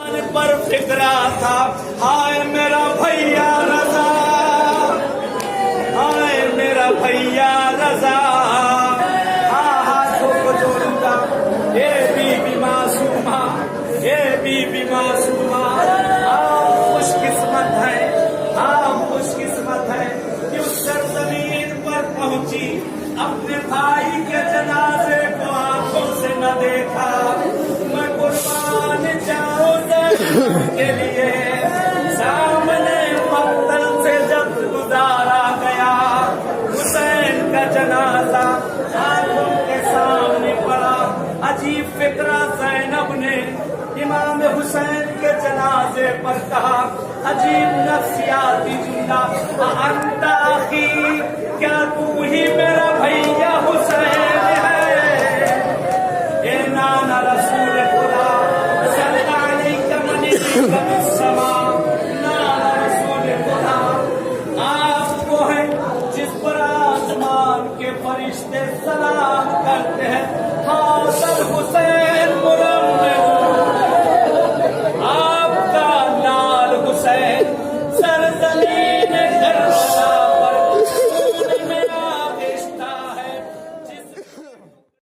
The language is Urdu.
پر فکرا تھا ہائے میرا بھیا رضا، ہائے میرا بھیا رضا، ہاتھوں کو جوڑوں گا یہ بی بی معصومہ، یہ بی بی معصومہ، آپ خوش قسمت ہے، آپ خوش قسمت ہے کہ اس سرزمین پر پہنچی، اپنے بھائی کے جنازے کو آنکھوں سے نہ دیکھا۔ میں قربان جاؤں کے لیے سامنے مقتل سے جب گزارا گیا، حسین کا جنازہ آنکھوں کے سامنے پڑا۔ عجیب فکرہ زینب نے امام حسین کے جنازے پر کہا، عجیب نفسیاتی جملہ، انت اخی، کیا تو ہی میرا بھیا حسین ہے؟ اے نانا رسول خدا صلی علیہ من السماء، نانا رسول خدا، آپ وہ ہیں جس پر آسمان کے فرشتے سلام